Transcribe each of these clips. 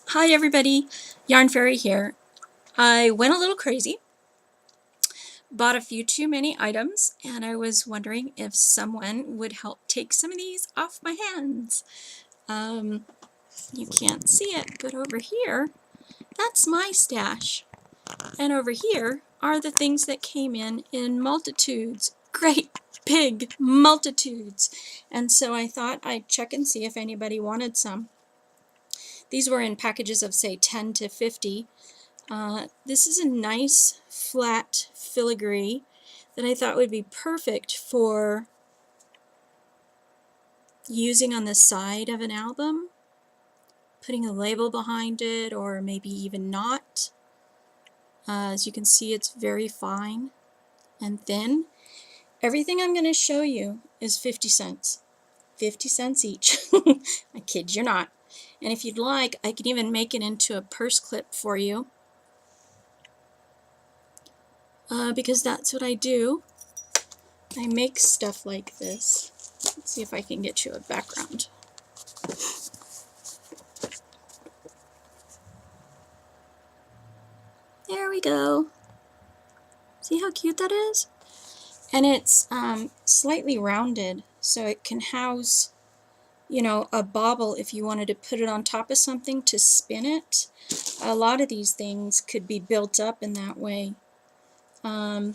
Hi everybody, Yarn Fairy here. I went a little crazy, bought a few too many items, and I was wondering if someone would help take some of these off my hands. You can't see it, but over here, that's my stash. And over here are the things that came in multitudes, great big multitudes. And so I thought I'd check and see if anybody wanted some. These were in packages of say 10 to 50. This is a nice flat filigree that I thought would be perfect for using on the side of an album, putting a label behind it, or maybe even not. As you can see, it's very fine and thin. Everything I'm going to show you is 50 cents. 50 cents each. I kid you not. And if you'd like, I can even make it into a purse clip for you. Because that's what I do. I make stuff like this. Let's see if I can get you a background. There we go. See how cute that is? And it's slightly rounded, so it can house, you know, a bauble if you wanted to put it on top of something to spin it. A lot of these things could be built up in that way. Let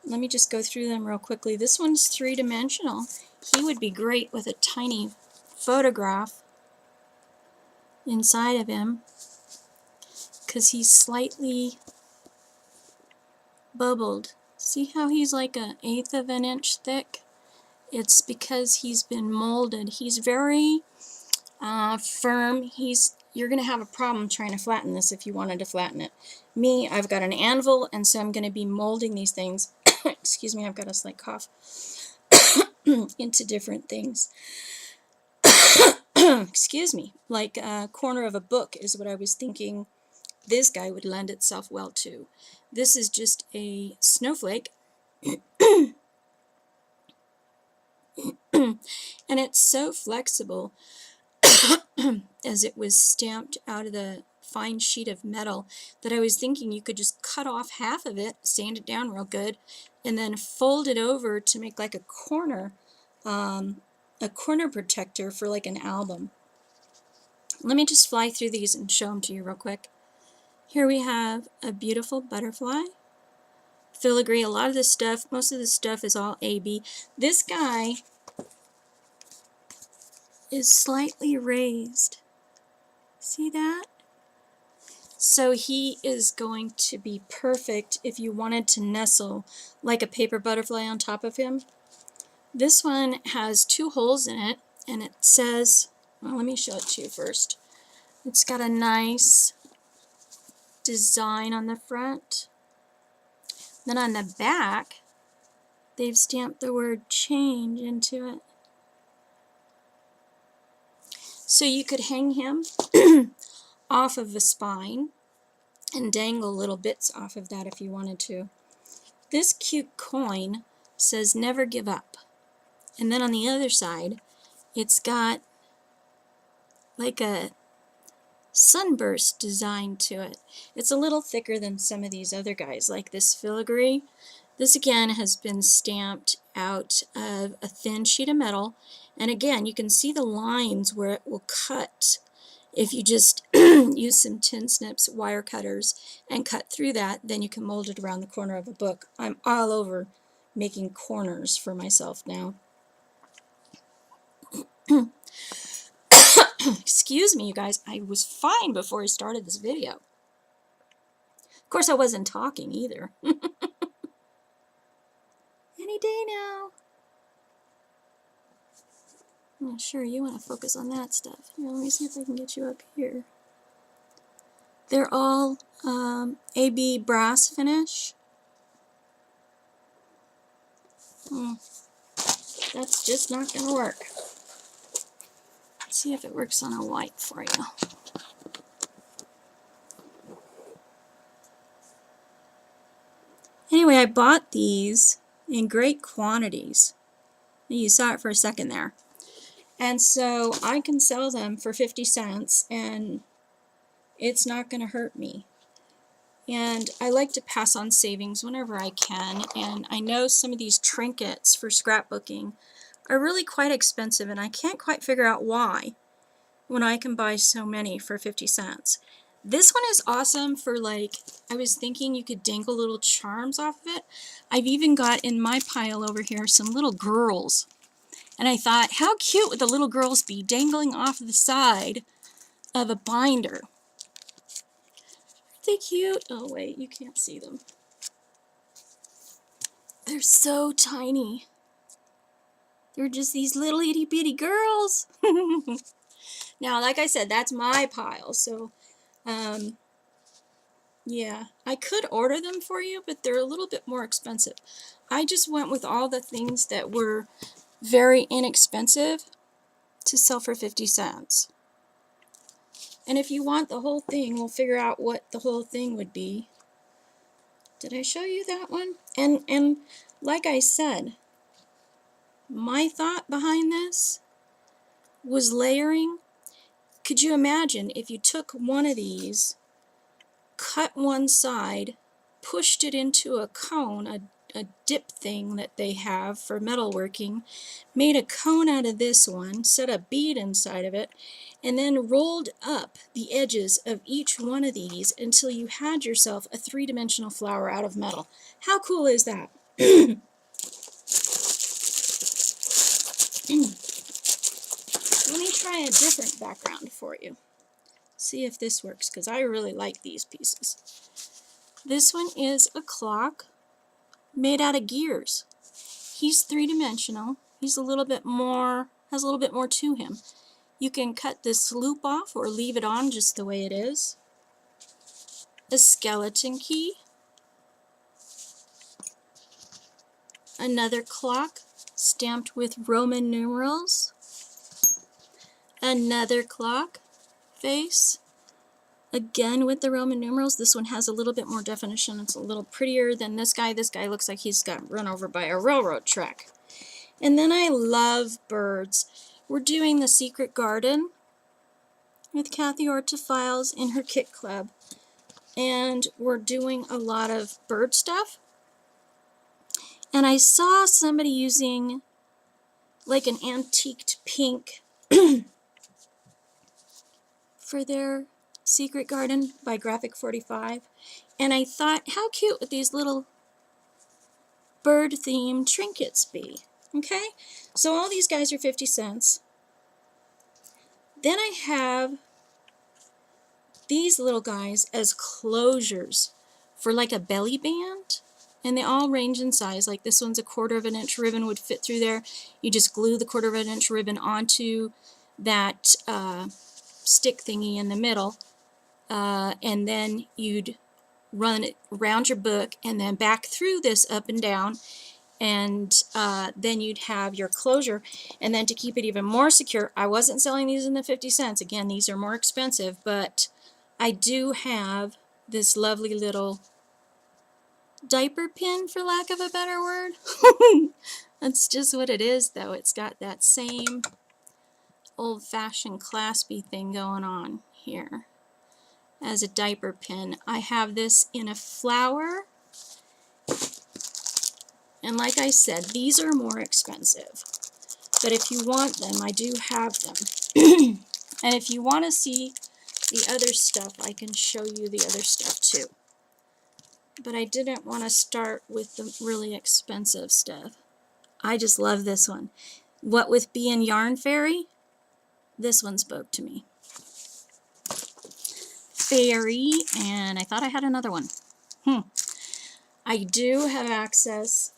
me just go through them real quickly. This one's three-dimensional. He would be great with a tiny photograph inside of him because he's slightly bubbled. See how he's like 1/8 of an inch thick? It's because he's been molded. He's very firm. You're going to have a problem trying to flatten this if you wanted to flatten it. Me, I've got an anvil, and so I'm going to be molding these things. Excuse me, I've got a slight cough. Into different things. Excuse me, like a corner of a book is what I was thinking this guy would lend itself well to. This is just a snowflake. And it's so flexible as it was stamped out of the fine sheet of metal that I was thinking you could just cut off half of it, sand it down real good, and then fold it over to make like a corner protector for like an album. Let me just fly through these and show them to you real quick. Here we have a beautiful butterfly. Filigree, a lot of this stuff, most of this stuff is all AB. This guy is slightly raised. See that? So he is going to be perfect if you wanted to nestle like a paper butterfly on top of him. This one has 2 holes in it, and it says, well, let me show it to you first. It's got a nice design on the front. Then on the back, they've stamped the word change into it. So you could hang him off of the spine and dangle little bits off of that if you wanted to. This cute coin says never give up. And then on the other side, it's got like a sunburst design to it. It's a little thicker than some of these other guys, like this filigree. This again has been stamped out of a thin sheet of metal, and again you can see the lines where it will cut if you just use some tin snips, wire cutters, and cut through that. Then you can mold it around the corner of a book. I'm all over making corners for myself now. Excuse me, you guys, I was fine before I started this video. Of course, I wasn't talking either. Any day now. I'm sure you want to focus on that stuff. Here, let me see if I can get you up here. They're all AB brass finish. That's just not going to work. Let's see if it works on a white for you. Anyway, I bought these in great quantities. You saw it for a second there. And so I can sell them for 50 cents and it's not going to hurt me. And I like to pass on savings whenever I can, and I know some of these trinkets for scrapbooking are really quite expensive, and I can't quite figure out why when I can buy so many for 50 cents. This one is awesome for, like, I was thinking you could dangle little charms off of it. I've even got in my pile over here some little girls, and I thought, how cute would the little girls be dangling off the side of a binder? Aren't they cute? Oh wait, you can't see them. They're so tiny. They're just these little itty bitty girls. Now, like I said, that's my pile, so yeah, I could order them for you, but they're a little bit more expensive. I just went with all the things that were very inexpensive to sell for 50 cents. And if you want the whole thing, we'll figure out what the whole thing would be. Did I show you that one? And like I said, my thought behind this was layering. Could you imagine if you took one of these, cut one side, pushed it into a cone, a dip thing that they have for metalworking, made a cone out of this one, set a bead inside of it, and then rolled up the edges of each one of these until you had yourself a three-dimensional flower out of metal. How cool is that? Let me try a different background for you. See if this works, because I really like these pieces. This one is a clock made out of gears. He's three-dimensional. He's a little bit more, has a little bit more to him. You can cut this loop off or leave it on just the way it is. A skeleton key. Another clock stamped with Roman numerals. Another clock face. Again with the Roman numerals. This one has a little bit more definition. It's a little prettier than this guy. This guy looks like he's got run over by a railroad track. And then I love birds. We're doing the Secret Garden with Kathy Ortophiles in her kit club. And we're doing a lot of bird stuff. And I saw somebody using like an antiqued pink for their Secret Garden by Graphic 45. And I thought, how cute would these little bird-themed trinkets be? Okay, so all these guys are 50 cents. Then I have these little guys as closures for like a belly band. And they all range in size. Like this one's a 1/4 of an inch ribbon would fit through there. You just glue the 1/4 of an inch ribbon onto that stick thingy in the middle. And then you'd run it around your book and then back through this up and down. And then you'd have your closure. And then to keep it even more secure, I wasn't selling these in the 50 cents. Again, these are more expensive, but I do have this lovely little diaper pin, for lack of a better word. That's just what it is, though. It's got that same old-fashioned claspy thing going on here as a diaper pin. I have this in a flower, and like I said, these are more expensive, but if you want them, I do have them. And if you want to see the other stuff, I can show you the other stuff too. But I didn't want to start with the really expensive stuff. I just love this one. What with being Yarn Fairy, this one spoke to me. Fairy, and I thought I had another one. I do have access.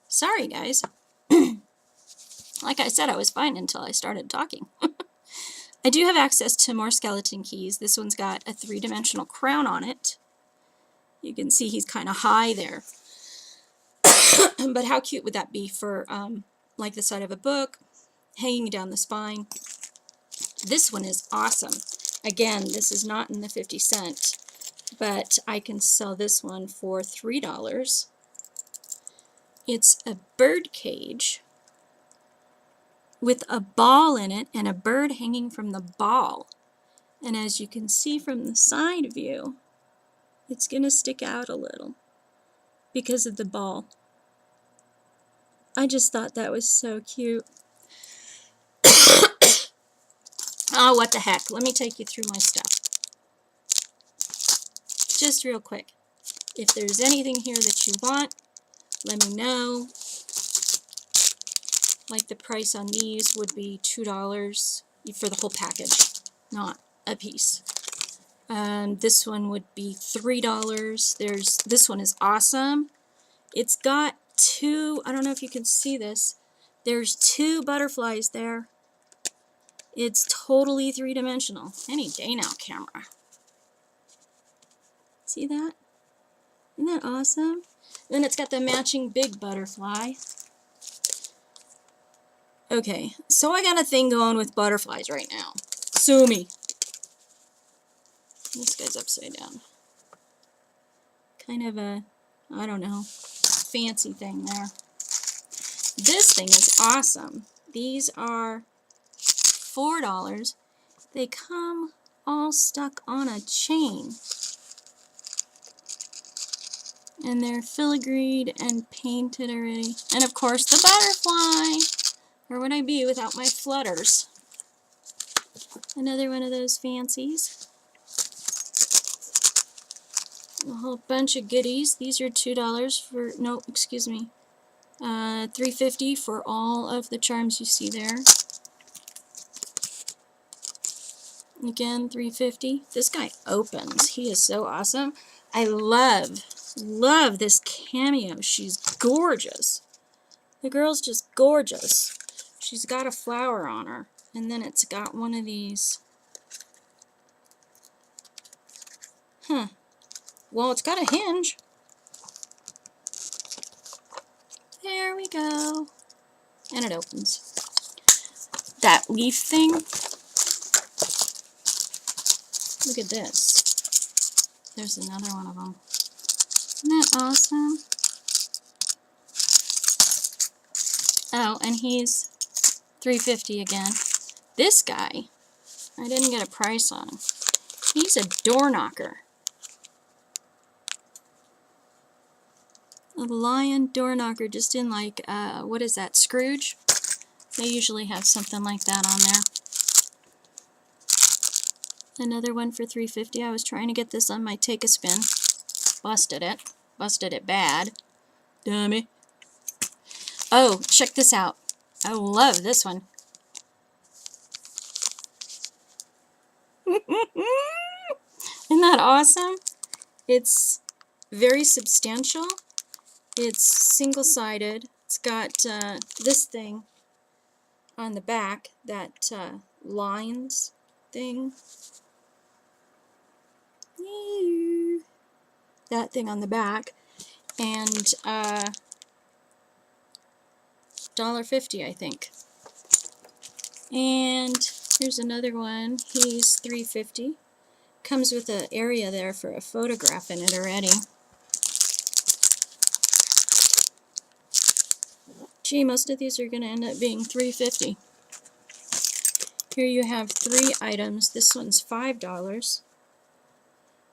Sorry, guys. Like I said, I was fine until I started talking. I do have access to more skeleton keys. This one's got a 3-dimensional crown on it. You can see he's kind of high there. But how cute would that be for like the side of a book, hanging down the spine? This one is awesome. Again, this is not in the 50 cent, but I can sell this one for $3. It's a bird cage with a ball in it and a bird hanging from the ball. And as you can see from the side view, it's going to stick out a little because of the ball. I just thought that was so cute. Oh, what the heck. Let me take you through my stuff. Just real quick. If there's anything here that you want, let me know. Like the price on these would be $2 for the whole package, not a piece. This one would be $3. This one is awesome. It's got two, I don't know if you can see this, there's two butterflies there. It's totally three-dimensional. Any day now, camera. See that? Isn't that awesome? Then it's got the matching big butterfly. Okay, so I got a thing going with butterflies right now. Sue me. This guy's upside down. Kind of a, I don't know, fancy thing there. This thing is awesome. These are $4. They come all stuck on a chain. And they're filigreed and painted already. And of course the butterfly. Where would I be without my flutters? Another one of those fancies. A whole bunch of goodies. These are $2 for, no, excuse me, $3.50 for all of the charms you see there. Again, $3.50. This guy opens. He is so awesome. I love this cameo. She's gorgeous. The girl's just gorgeous. She's got a flower on her, and then it's got one of these. Huh. Well, it's got a hinge. There we go. And it opens. That leaf thing. Look at this. There's another one of them. Isn't that awesome? Oh, and he's $3.50 again. This guy, I didn't get a price on him. He's a door knocker. A lion door knocker, just in like, what is that, Scrooge? They usually have something like that on there. Another one for $3.50. I was trying to get this on my Take-A-Spin. Busted it. Busted it bad. Dummy. Oh, check this out. I love this one. Isn't that awesome? It's very substantial. It's single-sided. It's got this thing on the back, that lines thing. That thing on the back. And $1.50, I think. And here's another one. He's $3.50. Comes with an area there for a photograph in it already. Gee, most of these are going to end up being $3.50. Here you have 3 items. This one's $5.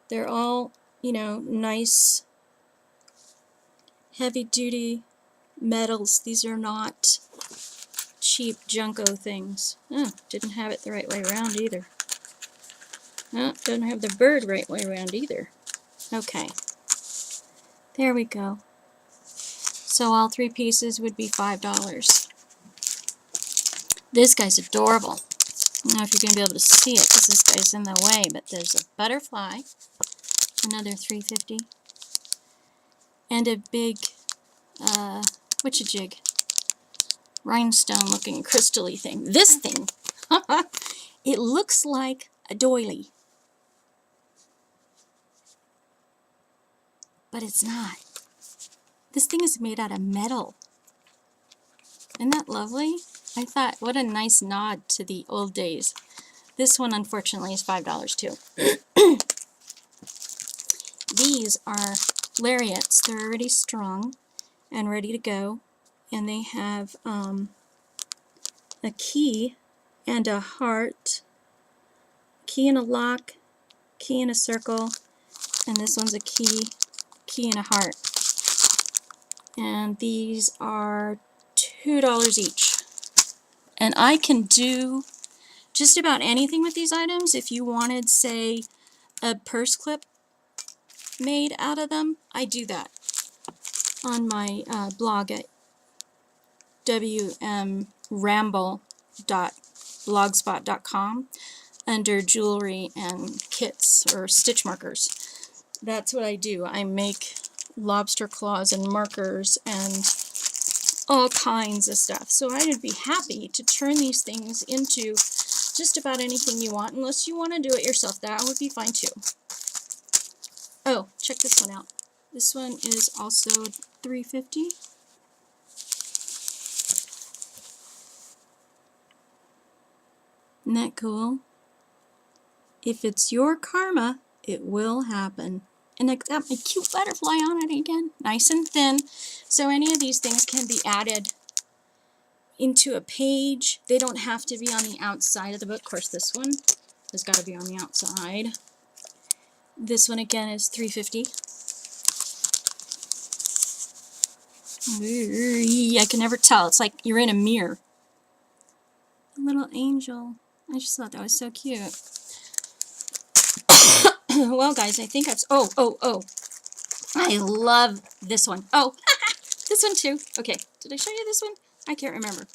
They're all, you know, nice, heavy-duty metals. These are not cheap Junko things. Oh, didn't have it the right way around either. Oh, doesn't have the bird right way around either. Okay. There we go. So all 3 pieces would be $5. This guy's adorable. I don't know if you're going to be able to see it because this guy's in the way, but there's a butterfly, another $3.50, and a big, whatcha-jig, rhinestone-looking crystal-y thing. This thing, it looks like a doily, but it's not. This thing is made out of metal. Isn't that lovely? I thought, what a nice nod to the old days. This one, unfortunately, is $5 too. These are lariats. They're already strung and ready to go. And they have a a key and a heart, key and a lock, key and a circle, and this one's a key, key and a heart. And these are $2 each. And I can do just about anything with these items. If you wanted, say, a purse clip made out of them, I do that on my blog at wmramble.blogspot.com under jewelry and kits or stitch markers. That's what I do. I make lobster claws and markers and all kinds of stuff. So I would be happy to turn these things into just about anything you want, unless you want to do it yourself. That would be fine too. Oh, check this one out. This one is also $3.50. Isn't that cool? If it's your karma, it will happen. And I got my cute butterfly on it again, nice and thin. So any of these things can be added into a page. They don't have to be on the outside of the book. Of course, this one has got to be on the outside. This one again is $3.50. I can never tell. It's like you're in a mirror. A little angel. I just thought that was so cute. Well, guys, I think I've... Oh. I love this one. Oh, this one too. Okay, did I show you this one? I can't remember.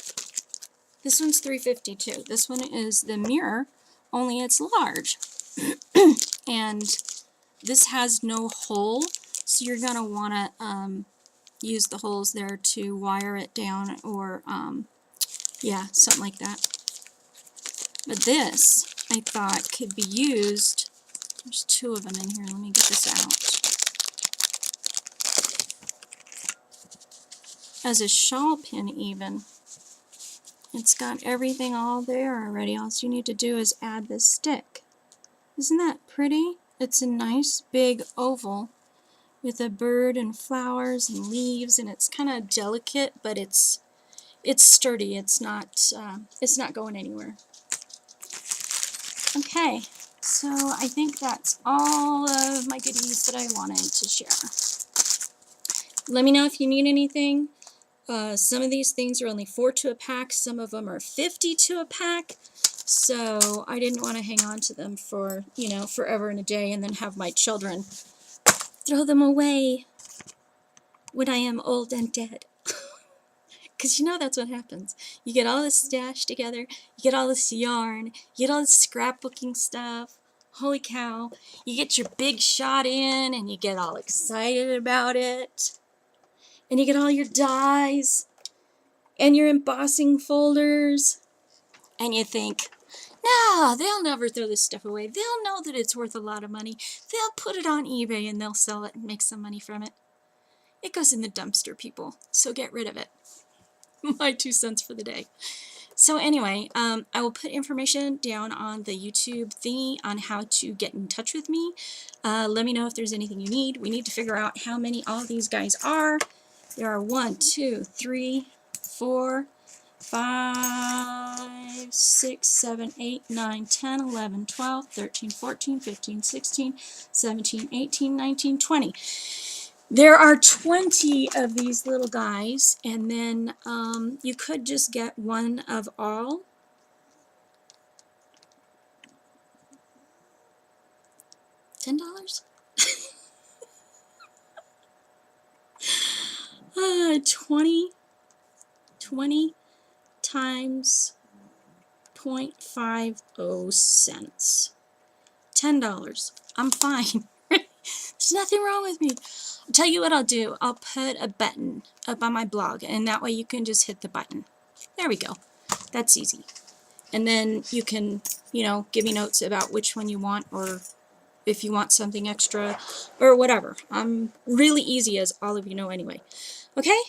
This one's $3.50 too. This one is the mirror, only it's large. And this has no hole, so you're going to want to use the holes there to wire it down or, yeah, something like that. But this, I thought, could be used... There's two of them in here. Let me get this out. As a shawl pin even. It's got everything all there already. All you need to do is add this stick. Isn't that pretty? It's a nice big oval with a bird and flowers and leaves, and it's kind of delicate, but it's sturdy. It's not going anywhere. Okay. So I think that's all of my goodies that I wanted to share. Let me know if you need anything. Some of these things are only 4 to a pack. Some of them are 50 to a pack. So I didn't want to hang on to them for, forever and a day and then have my children throw them away when I am old and dead. Because that's what happens. You get all this stash together, you get all this yarn, you get all this scrapbooking stuff. Holy cow. You get your big shot in and you get all excited about it. And you get all your dies and your embossing folders. And you think, no, they'll never throw this stuff away. They'll know that it's worth a lot of money. They'll put it on eBay and they'll sell it and make some money from it. It goes in the dumpster, people. So get rid of it. My 2 cents for the day. So anyway, I will put information down on the YouTube thingy on how to get in touch with me. Let me know if there's anything you need. We need to figure out how many all these guys are. There are 1, 2, 3, 4, 5, 6, 7, 8, 9, 10, 11, 12, 13, 14, 15, 16, 17, 18, 19, 20. There are 20 of these little guys, and then you could just get one of all. $10? 20 times 0.50 cents. $10. I'm fine. There's nothing wrong with me. I'll tell you what I'll do. I'll put a button up on my blog, and that way you can just hit the button. There we go. That's easy. And then you can, give me notes about which one you want, or if you want something extra, or whatever. I'm really easy, as all of you know anyway. Okay?